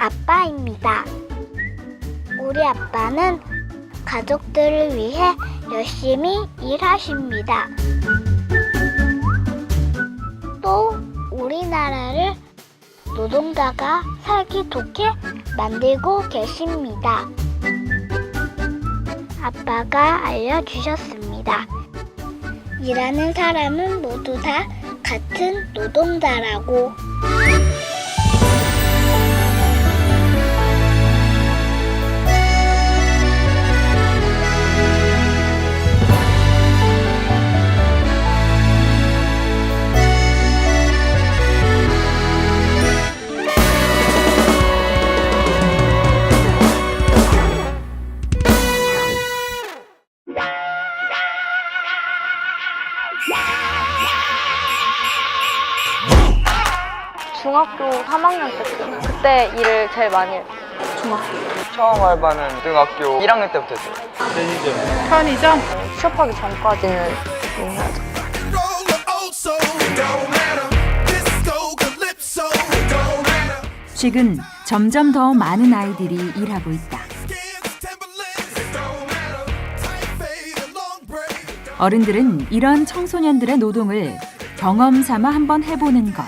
아빠입니다. 우리 아빠는 가족들을 위해 열심히 일하십니다. 또 우리나라를 노동자가 살기 좋게 만들고 계십니다. 아빠가 알려주셨습니다. 일하는 사람은 모두 다 같은 노동자라고. 중학교 3학년 때쯤 그때 일을 제일 많이 했어요. 처음 알바는 고등학교 1학년 때부터 했어요. 편의점? 취업하기 전까지는 해야죠. 최근 점점 더 많은 아이들이 일하고 있다. 어른들은 이런 청소년들의 노동을 경험 삼아 한번 해보는 것,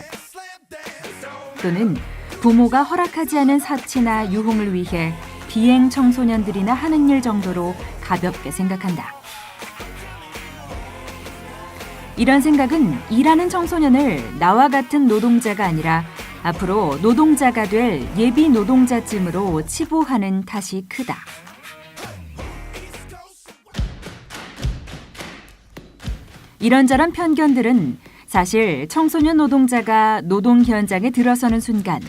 또는 부모가 허락하지 않은 사치나 유흥을 위해 비행 청소년들이나 하는 일 정도로 가볍게 생각한다. 이런 생각은 일하는 청소년을 나와 같은 노동자가 아니라 앞으로 노동자가 될 예비 노동자쯤으로 치부하는 탓이 크다. 이런저런 편견들은 사실 청소년 노동자가 노동 현장에 들어서는 순간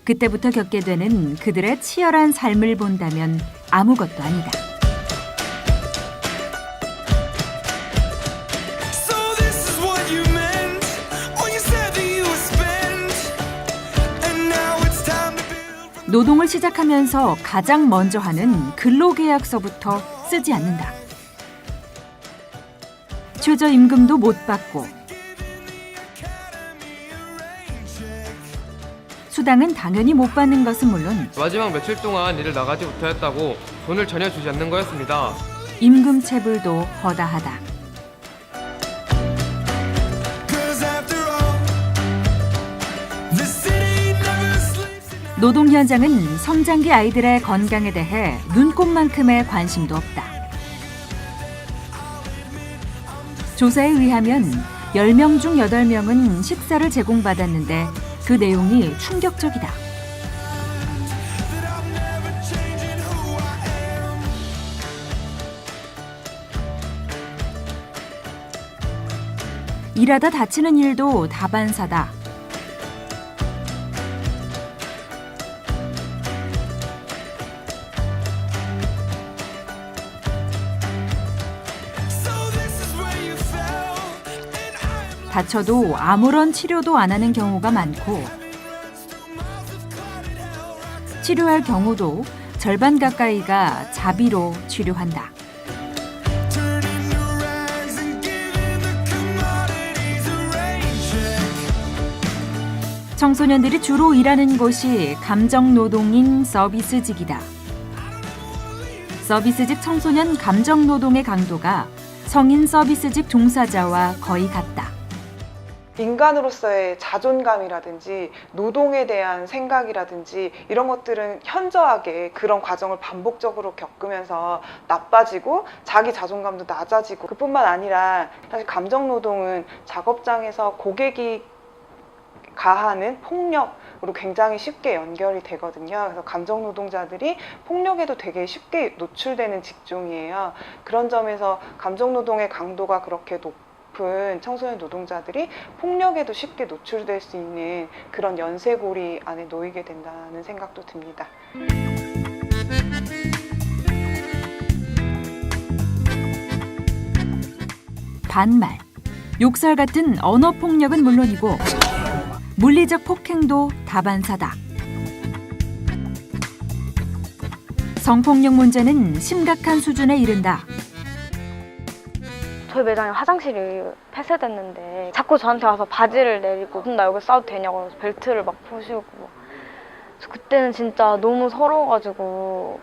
그때부터 겪게 되는 그들의 치열한 삶을 본다면 아무것도 아니다. 노동을 시작하면서 가장 먼저 하는 근로계약서부터 쓰지 않는다. 최저임금도 못 받고 수당은 당연히 못 받는 것은 물론 마지막 며칠 동안 일을 나가지 못하였다고 돈을 전혀 주지 않는 거였습니다. 임금체불도 허다하다. 노동 현장은 성장기 아이들의 건강에 대해 눈꼽만큼의 관심도 없다. 조사에 의하면 10명 중 8명은 식사를 제공받았는데 그 내용이 충격적이다. 일하다 다치는 일도 다반사다. 다쳐도 아무런 치료도 안 하는 경우가 많고 치료할 경우도 절반 가까이가 자비로 치료한다. 청소년들이 주로 일하는 곳이 감정노동인 서비스직이다. 서비스직 청소년 감정노동의 강도가 성인 서비스직 종사자와 거의 같다. 인간으로서의 자존감이라든지 노동에 대한 생각이라든지 이런 것들은 현저하게 그런 과정을 반복적으로 겪으면서 나빠지고 자기 자존감도 낮아지고 그뿐만 아니라 사실 감정노동은 작업장에서 고객이 가하는 폭력으로 굉장히 쉽게 연결이 되거든요. 그래서 감정노동자들이 폭력에도 되게 쉽게 노출되는 직종이에요. 그런 점에서 감정노동의 강도가 그렇게 높은 청소년 노동자들이 폭력에도 쉽게 노출될 수 있는 그런 연쇄고리 안에 놓이게 된다는 생각도 듭니다. 반말, 욕설 같은 언어 폭력은 물론이고 물리적 폭행도 다반사다. 성폭력 문제는 심각한 수준에 이른다. 저희 매장에 화장실이 폐쇄됐는데 자꾸 저한테 와서 바지를 내리고 나 여기 싸도 되냐고 벨트를 막 푸시고 그래서 그때는 진짜 너무 서러워가지고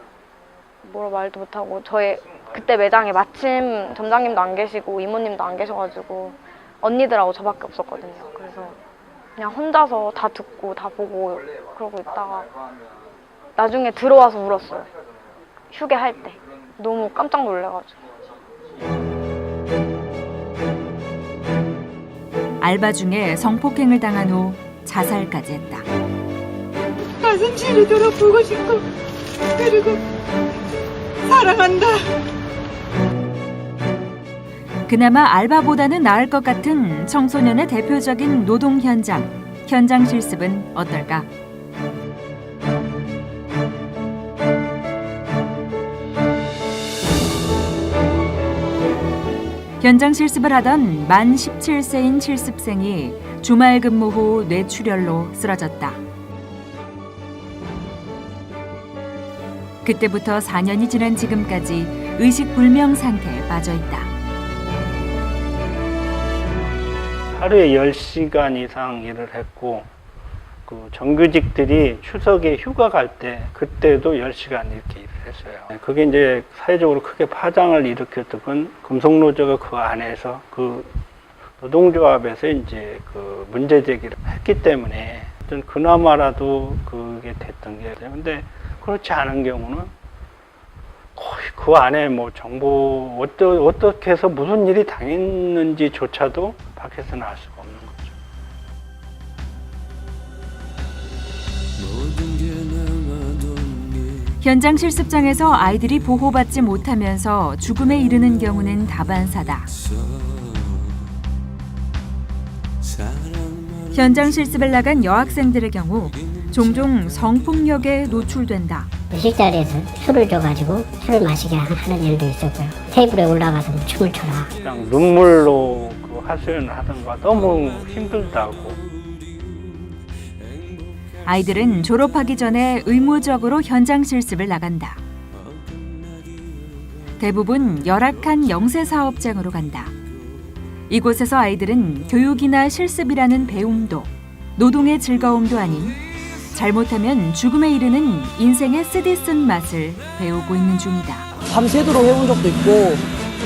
뭐라 말도 못하고 저희 그때 매장에 마침 점장님도 안 계시고 이모님도 안 계셔가지고 언니들하고 저밖에 없었거든요. 그래서 그냥 혼자서 다 듣고 다 보고 그러고 있다가 나중에 들어와서 울었어요. 휴게할 때. 너무 깜짝 놀래가지고. 알바 중에 성폭행을 당한 후 자살까지 했다. 가슴치를 돌아보고 싶고 그리고 사랑한다. 그나마 알바보다는 나을 것 같은 청소년의 대표적인 노동 현장 실습은 어떨까? 현장 실습을 하던 만 17세인 실습생이 주말 근무 후 뇌출혈로 쓰러졌다. 그때부터 4년이 지난 지금까지 의식불명 상태에 빠져 있다. 하루에 10시간 이상 일을 했고 그 정규직들이 추석에 휴가 갈 때 그때도 10시간 이렇게 일을 했어요. 그게 이제 사회적으로 크게 파장을 일으켰던 건 금속노조가 그 안에서 그 노동조합에서 이제 그 문제 제기를 했기 때문에 그나마라도 그게 됐던 게 근데 그렇지 않은 경우는 거의 그 안에 뭐 정보 어떻게 해서 무슨 일이 당했는지조차도 밖에서는 알 수가 없는 거죠. 현장 실습장에서 아이들이 보호받지 못하면서 죽음에 이르는 경우는 다반사다. 현장 실습을 나간 여학생들의 경우 종종 성폭력에 노출된다. 의식자리에서 술을 줘가지고 술을 마시게 하는 일도 있었고요. 테이블에 올라가서 춤을 춰라. 그냥 눈물로 그 하소연을 하던가 너무 힘들다고. 아이들은 졸업하기 전에 의무적으로 현장 실습을 나간다. 대부분 열악한 영세 사업장으로 간다. 이곳에서 아이들은 교육이나 실습이라는 배움도 노동의 즐거움도 아닌 잘못하면 죽음에 이르는 인생의 쓰디쓴 맛을 배우고 있는 중이다. 밤새도록 해본 적도 있고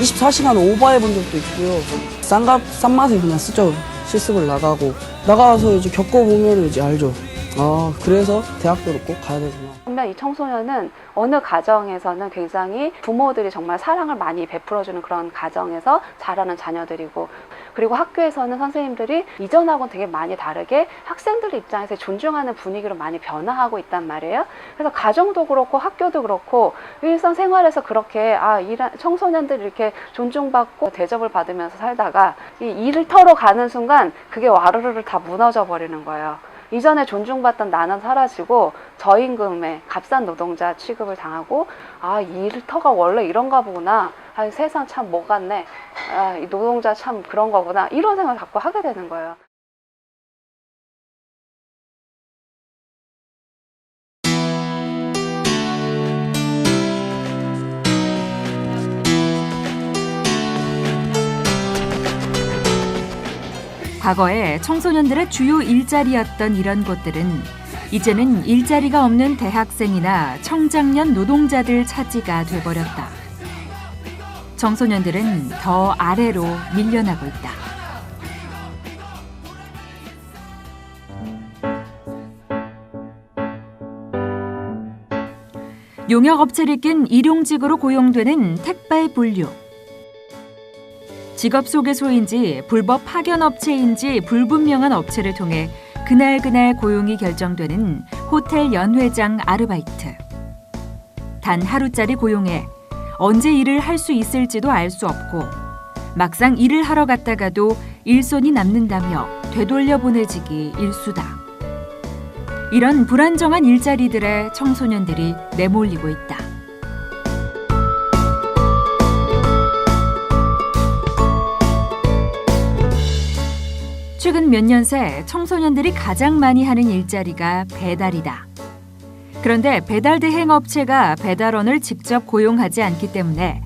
24시간 오버해본 적도 있고요. 싼 맛에 그냥 쓰죠. 실습을 나가서 이제 겪어보면 이제 알죠. 아, 그래서 대학교를 꼭 가야 되구나. 반면 이 청소년은 어느 가정에서는 굉장히 부모들이 정말 사랑을 많이 베풀어주는 그런 가정에서 자라는 자녀들이고, 그리고 학교에서는 선생님들이 이전하고는 되게 많이 다르게 학생들 입장에서 존중하는 분위기로 많이 변화하고 있단 말이에요. 그래서 가정도 그렇고 학교도 그렇고 일상생활에서 그렇게 청소년들이 이렇게 존중받고 대접을 받으면서 살다가 이 일을 터러 가는 순간 그게 와르르르 다 무너져 버리는 거예요. 이전에 존중받던 나는 사라지고 저임금의 값싼 노동자 취급을 당하고 이 일터가 원래 이런가 보구나. 세상 참 뭐 같네. 이 노동자 참 그런 거구나. 이런 생각을 자꾸 하게 되는 거예요. 과거에 청소년들의 주요 일자리였던 이런 곳들은 이제는 일자리가 없는 대학생이나 청장년 노동자들 차지가 돼버렸다. 청소년들은 더 아래로 밀려나고 있다. 용역업체를 낀 일용직으로 고용되는 택배 분류. 직업소개소인지 불법 파견업체인지 불분명한 업체를 통해 그날 고용이 결정되는 호텔 연회장 아르바이트. 단 하루짜리 고용에 언제 일을 할 수 있을지도 알 수 없고 막상 일을 하러 갔다가도 일손이 남는다며 되돌려 보내지기 일수다. 이런 불안정한 일자리들에 청소년들이 내몰리고 있다. 최근 몇 년 새 청소년들이 가장 많이 하는 일자리가 배달이다. 그런데 배달 대행 업체가 배달원을 직접 고용하지 않기 때문에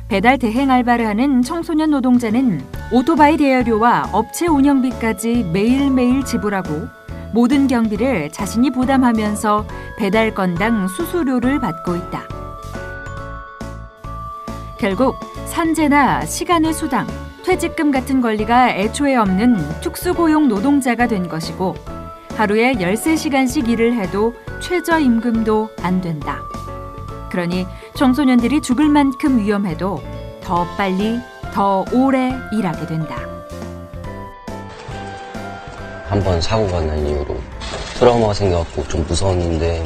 배달 대행 알바를 하는 청소년 노동자는 오토바이 대여료와 업체 운영비까지 매일매일 지불하고 모든 경비를 자신이 부담하면서 배달 건당 수수료를 받고 있다. 결국 산재나 시간의 수당, 퇴직금 같은 권리가 애초에 없는 특수고용 노동자가 된 것이고 하루에 13시간씩 일을 해도 최저임금도 안 된다. 그러니 청소년들이 죽을 만큼 위험해도 더 빨리, 더 오래 일하게 된다. 한번 사고가 난 이후로 트라우마가 생겨갖고 좀 무서웠는데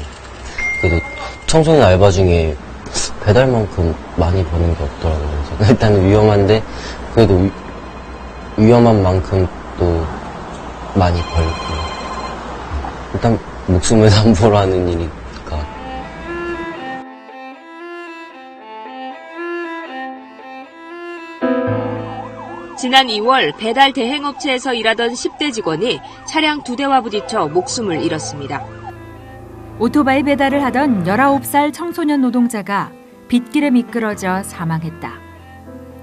그래도 청소년 알바 중에 배달만큼 많이 버는 게 없더라고요. 그래서 일단은 위험한데 그래도 위험한 만큼 또 많이 벌고 일단 목숨을 담보로 하는 일이니까. 지난 2월 배달 대행업체에서 일하던 10대 직원이 차량 2대와 부딪혀 목숨을 잃었습니다. 오토바이 배달을 하던 19살 청소년 노동자가 빗길에 미끄러져 사망했다.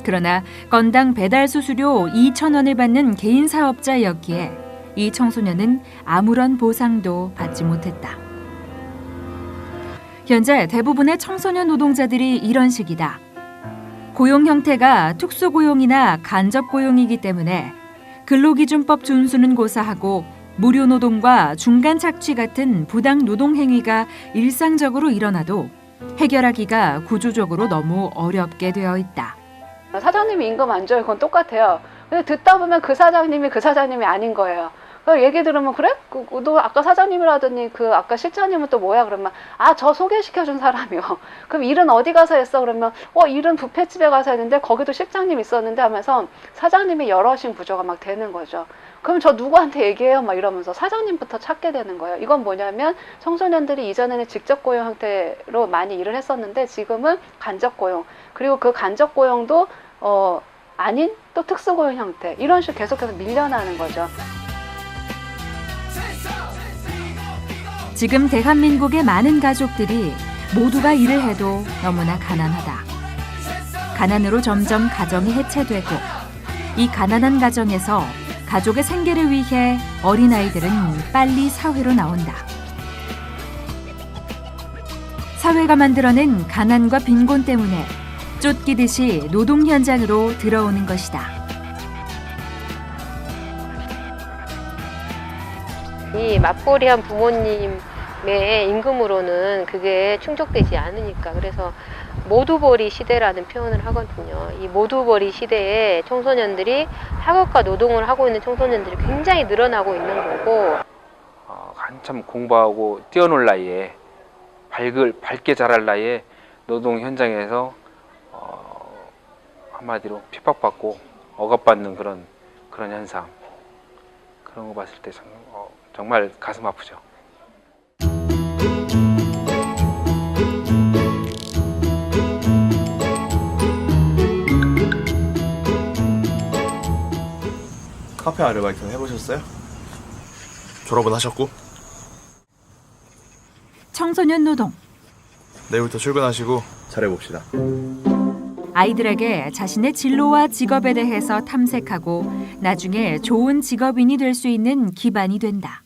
그러나 건당 배달 수수료 2,000원을 받는 개인 사업자였기에 이 청소년은 아무런 보상도 받지 못했다. 현재 대부분의 청소년 노동자들이 이런 식이다. 고용 형태가 특수고용이나 간접고용이기 때문에 근로기준법 준수는 고사하고 무료노동과 중간착취 같은 부당 노동 행위가 일상적으로 일어나도 해결하기가 구조적으로 너무 어렵게 되어 있다. 사장님이 임금 안 줘요. 그건 똑같아요. 근데 듣다 보면 그 사장님이 아닌 거예요. 얘기 들으면 그래? 너 아까 사장님이라더니 그 아까 실장님은 또 뭐야? 그러면 저 소개시켜준 사람이요. 그럼 일은 어디 가서 했어? 그러면 일은 뷔페집에 가서 했는데 거기도 실장님 있었는데 하면서 사장님이 여럿인 구조가 막 되는 거죠. 그럼 저 누구한테 얘기해요? 막 이러면서 사장님부터 찾게 되는 거예요. 이건 뭐냐면 청소년들이 이전에는 직접 고용 형태로 많이 일을 했었는데 지금은 간접 고용. 그리고 그 간접 고용도 아닌 또 특수고용 형태. 이런 식으로 계속해서 밀려나는 거죠. 지금 대한민국의 많은 가족들이 모두가 일을 해도 너무나 가난하다. 가난으로 점점 가정이 해체되고 이 가난한 가정에서 가족의 생계를 위해 어린아이들은 빨리 사회로 나온다. 사회가 만들어낸 가난과 빈곤 때문에 쫓기듯이 노동 현장으로 들어오는 것이다. 이 맞벌이한 부모님의 임금으로는 그게 충족되지 않으니까 그래서 모두벌이 시대라는 표현을 하거든요. 이 모두벌이 시대에 청소년들이 학업과 노동을 하고 있는 청소년들이 굉장히 늘어나고 있는 거고 한참 공부하고 뛰어놀 나이에 밝게 자랄 나이에 노동 현장에서 한마디로 핍박받고 억압받는 그런 현상 그런 거 봤을 때 정말 가슴 아프죠. 카페 아르바이트는 해보셨어요? 졸업은 하셨고? 청소년 노동. 내일부터 출근하시고 잘해봅시다. 아이들에게 자신의 진로와 직업에 대해서 탐색하고 나중에 좋은 직업인이 될 수 있는 기반이 된다.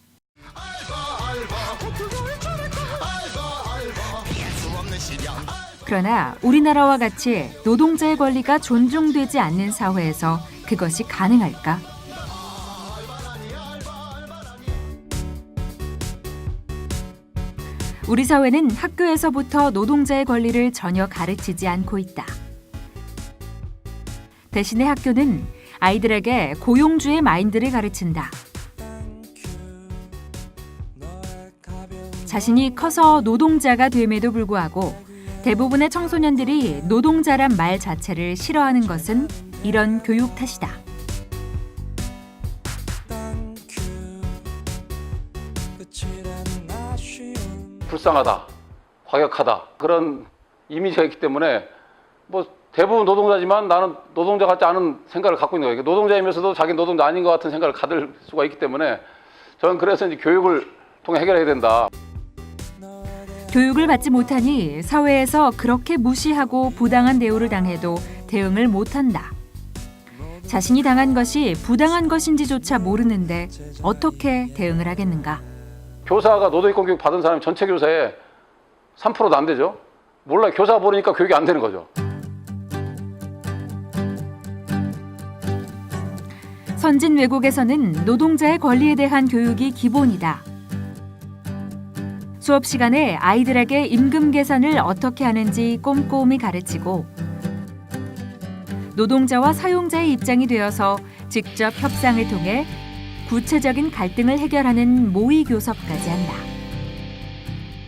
그러나 우리나라와 같이 노동자의 권리가 존중되지 않는 사회에서 그것이 가능할까? 우리 사회는 학교에서부터 노동자의 권리를 전혀 가르치지 않고 있다. 대신에 학교는 아이들에게 고용주의 마인드를 가르친다. 자신이 커서 노동자가 됨에도 불구하고 대부분의 청소년들이 노동자란 말 자체를 싫어하는 것은 이런 교육 탓이다. 불쌍하다, 과격하다 그런 이미지가 있기 때문에 대부분 노동자지만 나는 노동자 같지 않은 생각을 갖고 있는 거예요. 노동자이면서도 자기 노동자 아닌 것 같은 생각을 가질 수가 있기 때문에 저는 그래서 이제 교육을 통해 해결해야 된다. 교육을 받지 못하니 사회에서 그렇게 무시하고 부당한 대우를 당해도 대응을 못한다. 자신이 당한 것이 부당한 것인지조차 모르는데 어떻게 대응을 하겠는가? 교사가 노동인권 교육 받은 사람이 전체 교사의 3%도 안 되죠. 몰라, 교사 모르니까 교육이 안 되는 거죠. 선진 외국에서는 노동자의 권리에 대한 교육이 기본이다. 수업 시간에 아이들에게 임금 계산을 어떻게 하는지 꼼꼼히 가르치고 노동자와 사용자의 입장이 되어서 직접 협상을 통해 구체적인 갈등을 해결하는 모의 교섭까지 한다.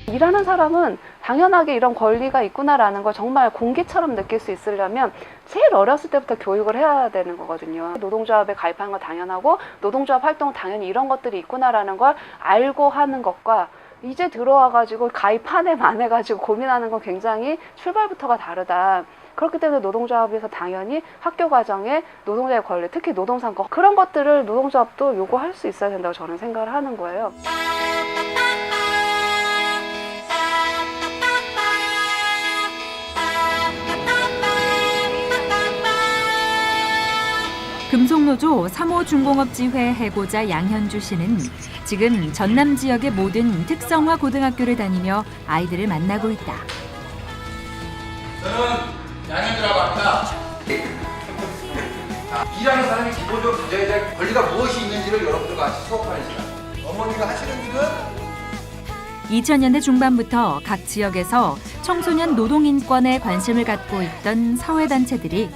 일하는 사람은 당연하게 이런 권리가 있구나라는 걸 정말 공기처럼 느낄 수 있으려면 제일 어렸을 때부터 교육을 해야 되는 거거든요. 노동조합에 가입하는 건 당연하고 노동조합 활동은 당연히 이런 것들이 있구나라는 걸 알고 하는 것과 이제 들어와가지고 가입하네 마네가지고 고민하는 건 굉장히 출발부터가 다르다. 그렇기 때문에 노동조합에서 당연히 학교 과정에 노동자의 권리, 특히 노동상권 그런 것들을 노동조합도 요구할 수 있어야 된다고 저는 생각을 하는 거예요. 금속노조 3호 중공업지회 해고자 양현주 씨는 지금 전남 지역의 모든 특성화 고등학교를 다니며 아이들을 만나고 있다. 저는 양현주라고 합니다. 일하는 사람이 기본적으로 가져야 될 권리가 무엇이 있는지를 여러분들과 같이 수업하는 시간. 어머니가 하시는 일은 2000년대 중반부터 각 지역에서 청소년 노동 인권에 관심을 갖고 있던 사회단체들이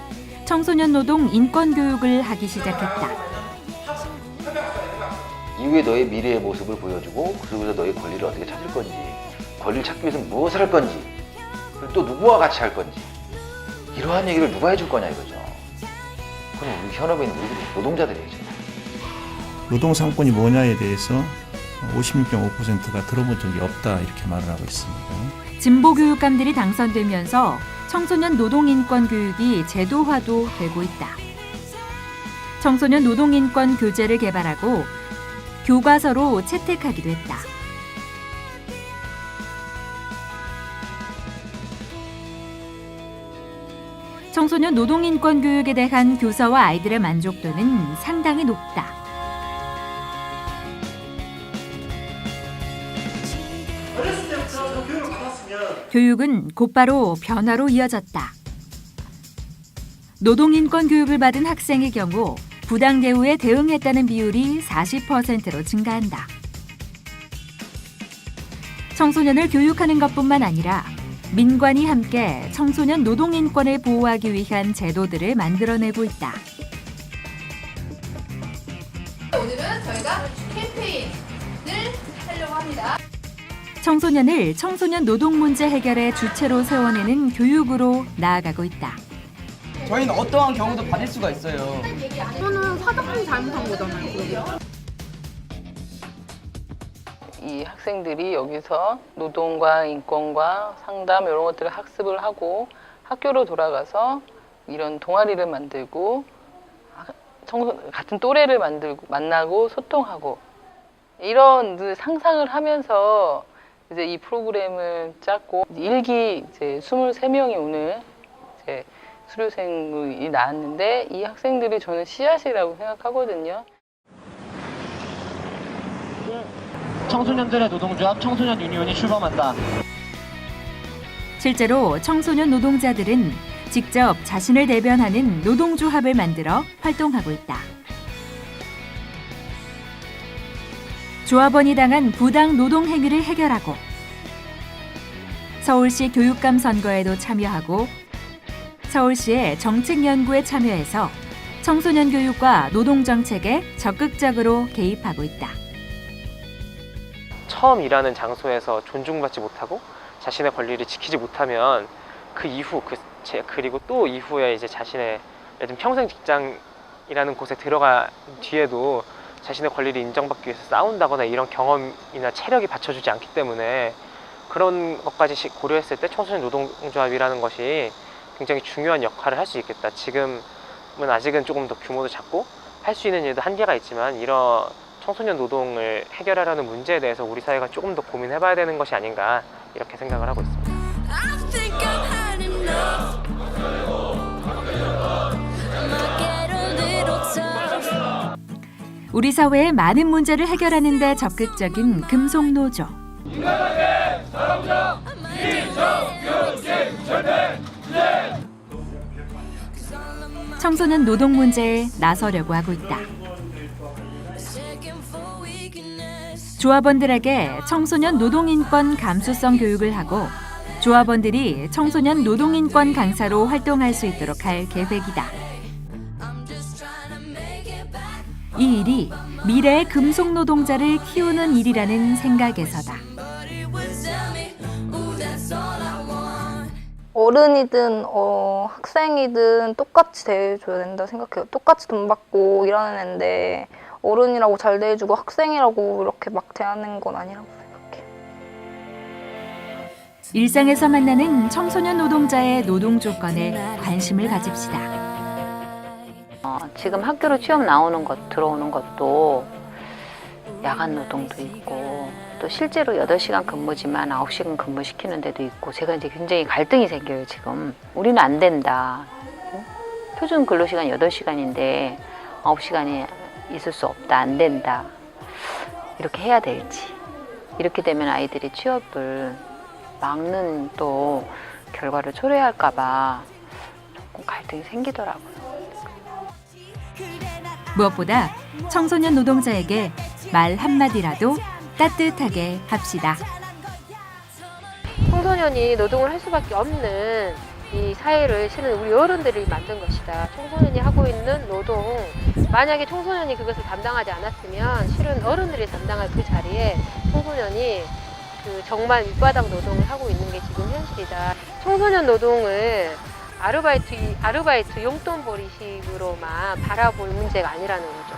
청소년 노동 인권 교육을 하기 시작했다. 이후에 너의 미래의 모습을 보여주고 그리고 너의 권리를 어떻게 찾을 건지, 권리를 찾기 위해서 무엇을 할 건지, 그리고 또 누구와 같이 할 건지, 이러한 얘기를 누가 해줄 거냐 이거죠. 그건 우리 현업에 있는 우리 노동자들이죠. 노동상권이 뭐냐에 대해서 56.5%가 들어본 적이 없다 이렇게 말을 하고 있습니다. 진보 교육감들이 당선되면서 청소년 노동 인권 교육이 제도화도 되고 있다. 청소년 노동 인권 교재를 개발하고 교과서로 채택하기도 했다. 청소년 노동 인권 교육에 대한 교사와 아이들의 만족도는 상당히 높다. 어렸을 때부터 그 교육을 받았으면 교육은 곧바로 변화로 이어졌다. 노동 인권 교육을 받은 학생의 경우 부당 대우에 대응했다는 비율이 40%로 증가한다. 청소년을 교육하는 것뿐만 아니라 민관이 함께 청소년 노동 인권을 보호하기 위한 제도들을 만들어내고 있다. 오늘은 저희가 캠페인을 하려고 합니다. 청소년을 청소년 노동 문제 해결의 주체로 세워내는 교육으로 나아가고 있다. 저희는 어떠한 경우도 받을 수가 있어요. 이거는 사장님이 잘못한 거잖아요. 이 학생들이 여기서 노동과 인권과 상담 이런 것들을 학습을 하고 학교로 돌아가서 이런 동아리를 만들고 같은 또래를 만나고 소통하고 이런 늘 상상을 하면서 이제 이 프로그램을 짰고 일기 이제 23명이 오늘 이제 수료생이 나왔는데 이 학생들이 저는 씨앗이라고 생각하거든요. 청소년들의 노동조합 청소년 유니온이 출범한다. 실제로 청소년 노동자들은 직접 자신을 대변하는 노동조합을 만들어 활동하고 있다. 조합원이 당한 부당 노동 행위를 해결하고 서울시 교육감 선거에도 참여하고 서울시의 정책 연구에 참여해서 청소년 교육과 노동 정책에 적극적으로 개입하고 있다. 처음 일하는 장소에서 존중받지 못하고 자신의 권리를 지키지 못하면 그 이후 그리고 또 이후에 이제 자신의 예를 들면 평생 직장이라는 곳에 들어간 뒤에도 자신의 권리를 인정받기 위해서 싸운다거나 이런 경험이나 체력이 받쳐주지 않기 때문에 그런 것까지 고려했을 때 청소년 노동조합이라는 것이 굉장히 중요한 역할을 할 수 있겠다. 지금은 아직은 조금 더 규모도 작고 할 수 있는 일도 한계가 있지만 이런 청소년 노동을 해결하려는 문제에 대해서 우리 사회가 조금 더 고민해봐야 되는 것이 아닌가 이렇게 생각을 하고 있습니다. 우리 사회의 많은 문제를 해결하는 데 적극적인 금속노조. 청소년 노동 문제에 나서려고 하고 있다. 조합원들에게 청소년 노동인권 감수성 교육을 하고 조합원들이 청소년 노동인권 강사로 활동할 수 있도록 할 계획이다. 이 일이 미래의 금속 노동자를 키우는 일이라는 생각에서다. 어른이든 학생이든 똑같이 대해줘야 된다 생각해요. 똑같이 돈 받고 일하는 애인데 어른이라고 잘 대해주고 학생이라고 이렇게 막 대하는 건 아니라고 생각해요. 일상에서 만나는 청소년 노동자의 노동 조건에 관심을 가집시다. 지금 학교로 취업 나오는 것, 들어오는 것도 야간 노동도 있고 또 실제로 8시간 근무지만 9시간 근무시키는 데도 있고 제가 이제 굉장히 갈등이 생겨요, 지금. 우리는 안 된다. 표준 근로시간 8시간인데 9시간이 있을 수 없다, 안 된다. 이렇게 해야 될지. 이렇게 되면 아이들이 취업을 막는 또 결과를 초래할까 봐 조금 갈등이 생기더라고요. 무엇보다 청소년 노동자에게 말 한마디라도 따뜻하게 합시다. 청소년이 노동을 할 수밖에 없는 이 사회를 실은 우리 어른들이 만든 것이다. 청소년이 하고 있는 노동, 만약에 청소년이 그것을 담당하지 않았으면 실은 어른들이 담당할 그 자리에 청소년이 정말 밑바닥 노동을 하고 있는 게 지금 현실이다. 청소년 노동을 아르바이트 용돈벌이식으로만 바라볼 문제가 아니라는 거죠.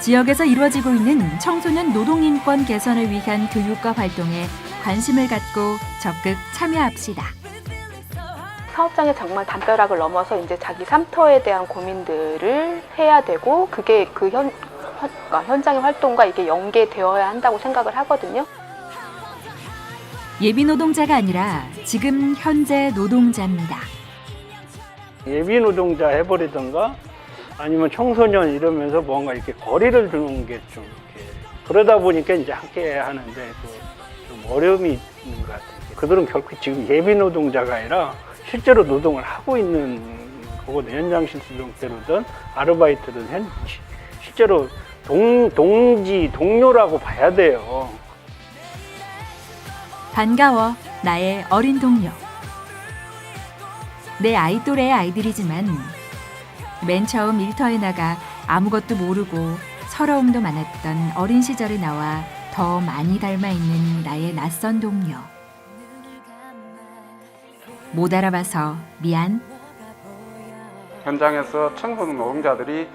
지역에서 이루어지고 있는 청소년 노동인권 개선을 위한 교육과 활동에 관심을 갖고 적극 참여합시다. 사업장에 정말 담벼락을 넘어서 이제 자기 삶터에 대한 고민들을 해야 되고 그게 그 현장의 활동과 이게 연계되어야 한다고 생각을 하거든요. 예비 노동자가 아니라 지금 현재 노동자입니다. 예비 노동자 해버리던가 아니면 청소년 이러면서 뭔가 이렇게 거리를 두는 게 좀 이렇게 그러다 보니까 이제 함께 하는데 좀 어려움이 있는 것 같아요. 그들은 결코 지금 예비 노동자가 아니라 실제로 노동을 하고 있는 거거든요. 현장 실습 때로든 아르바이트든 실제로 동료라고 봐야 돼요. 반가워, 나의 어린 동료. 내 아이 또래의 아이들이지만 맨 처음 일터에 나가 아무것도 모르고 서러움도 많았던 어린 시절에 나와 더 많이 닮아있는 나의 낯선 동료. 못 알아봐서 미안. 현장에서 청소년 노동자들이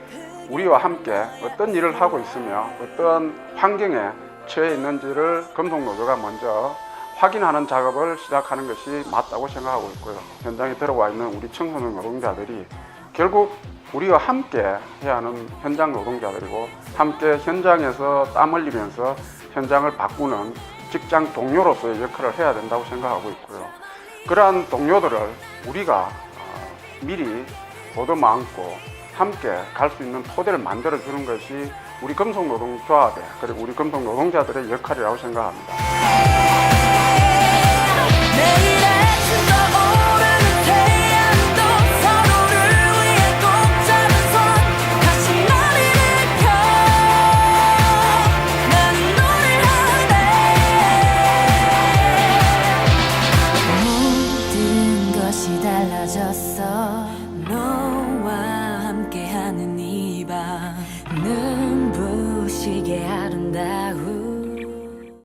우리와 함께 어떤 일을 하고 있으며 어떤 환경에 처해 있는지를 금속노조가 먼저 확인하는 작업을 시작하는 것이 맞다고 생각하고 있고요. 현장에 들어와 있는 우리 청소년 노동자들이 결국 우리와 함께 해야 하는 현장 노동자들이고 함께 현장에서 땀 흘리면서 현장을 바꾸는 직장 동료로서의 역할을 해야 된다고 생각하고 있고요. 그러한 동료들을 우리가 미리 보듬어안고 함께 갈 수 있는 토대를 만들어주는 것이 우리 금속노동조합의 그리고 우리 금속노동자들의 역할이라고 생각합니다. 모든 것이 달라졌어. 너와 함께하는 이 밤 눈부시게 아름다운